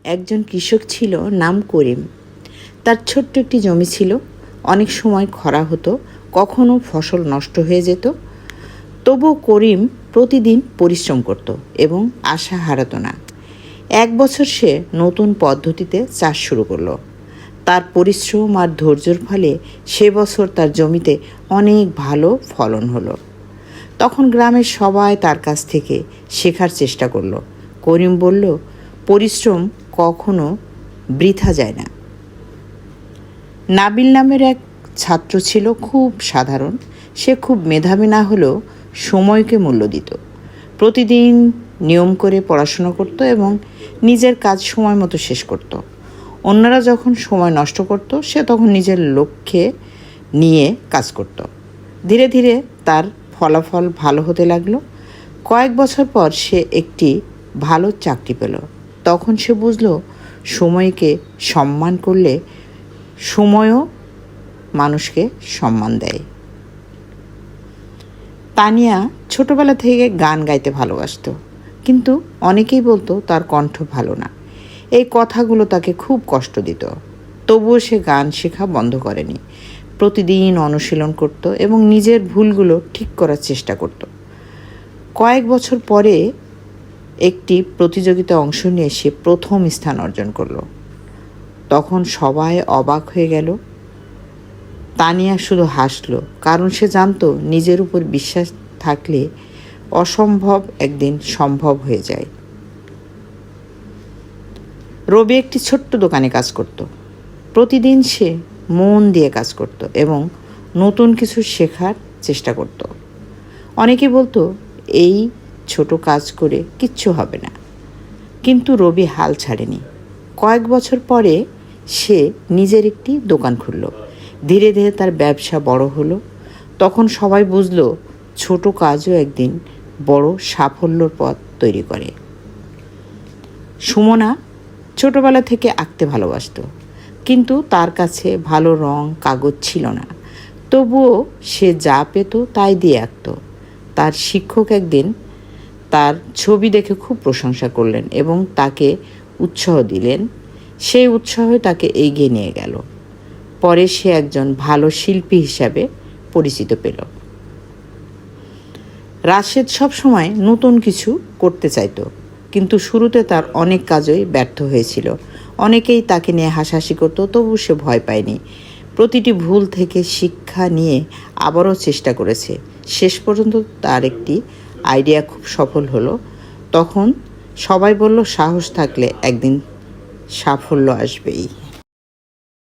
একজন কৃষক ছিল, নাম করিম। তার ছোট্ট একটি জমি ছিল। অনেক সময় খরা হতো, কখনো ফসল নষ্ট হয়ে যেত। তবুও করিম প্রতিদিন পরিশ্রম করত এবং আশা হারাতো না। এক বছর সে নতুন পদ্ধতিতে চাষ শুরু করলো। তার পরিশ্রম আর ধৈর্যের ফলে সে বছর তার জমিতে অনেক ভালো ফলন হলো। তখন গ্রামের সবাই তার কাছ থেকে শেখার চেষ্টা করলো। করিম বলল, পরিশ্রম কখনো বৃথা যায় না। নাবিল নামের এক ছাত্র ছিল, খুব সাধারণ। সে খুব মেধাবী না হলেও সময়কে মূল্য দিত। প্রতিদিন নিয়ম করে পড়াশোনা করত এবং নিজের কাজ সময় মতো শেষ করত। অন্যরা যখন সময় নষ্ট করত, সে তখন নিজের লক্ষ্যে নিয়ে কাজ করত। ধীরে ধীরে তার ফলাফল ভালো হতে লাগলো। কয়েক বছর পর সে একটি ভালো চাকরি পেল। তখন সে বুঝল, সময়কে সম্মান করলে সময়ও মানুষকে সম্মান দেয়। তানিয়া ছোটবেলা থেকে গান গাইতে ভালোবাসত, কিন্তু অনেকেই বলতো তার কণ্ঠ ভালো না। এই কথাগুলো তাকে খুব কষ্ট দিত। তবুও সে গান শেখা বন্ধ করেনি। প্রতিদিন অনুশীলন করত এবং নিজের ভুলগুলো ঠিক করার চেষ্টা করত। কয়েক বছর পরে একটি প্রতিযোগিতায় অংশ নিয়ে সে প্রথম স্থান অর্জন করলো। তখন সবাই অবাক হয়ে গেল। তানিয়া শুধু হাসল, কারণ সে জানতো নিজের উপর বিশ্বাস থাকলে অসম্ভব একদিন সম্ভব হয়ে যায়। রবি একটি ছোট্ট দোকানে কাজ করত। প্রতিদিন সে মন দিয়ে কাজ করত এবং নতুন কিছু শেখার চেষ্টা করত। অনেকে বলতো, এই ছোট কাজ করে কিচ্ছু হবে না, কিন্তু রবি হাল ছাড়েনি। কয়েক বছর পরে সে নিজের একটি দোকান খুলল। ধীরে ধীরে তার ব্যবসা বড় হলো। তখন সবাই বুঝলো, ছোট কাজও একদিন বড় সাফল্যর পথ তৈরি করে। সুমনা ছোটবেলা থেকে আঁকতে ভালোবাসত, কিন্তু তার কাছে ভালো রং কাগজ ছিল না। তবুও সে যা পেত তাই দিয়ে আঁকত। তার শিক্ষক একদিন তার ছবি দেখে খুব প্রশংসা করলেন এবং তাকে উৎসাহ দিলেন। সেই উৎসাহ তাকে এগিয়ে নিয়ে গেল। পরে সে একজন ভালো শিল্পী হিসাবে পরিচিত পেল। রাশেদ সবসময় নতুন কিছু করতে চাইত, কিন্তু শুরুতে তার অনেক কাজই ব্যর্থ হয়েছিল। অনেকেই তাকে নিয়ে হাসাহাসি করত, তবু সে ভয় পায়নি। প্রতিটি ভুল থেকে শিক্ষা নিয়ে আবারও চেষ্টা করেছে। শেষ পর্যন্ত তার একটি আইডিয়া খুব সফল হলো। তখন সবাই বলল, সাহস থাকলে একদিন সাফল্য আসবেই।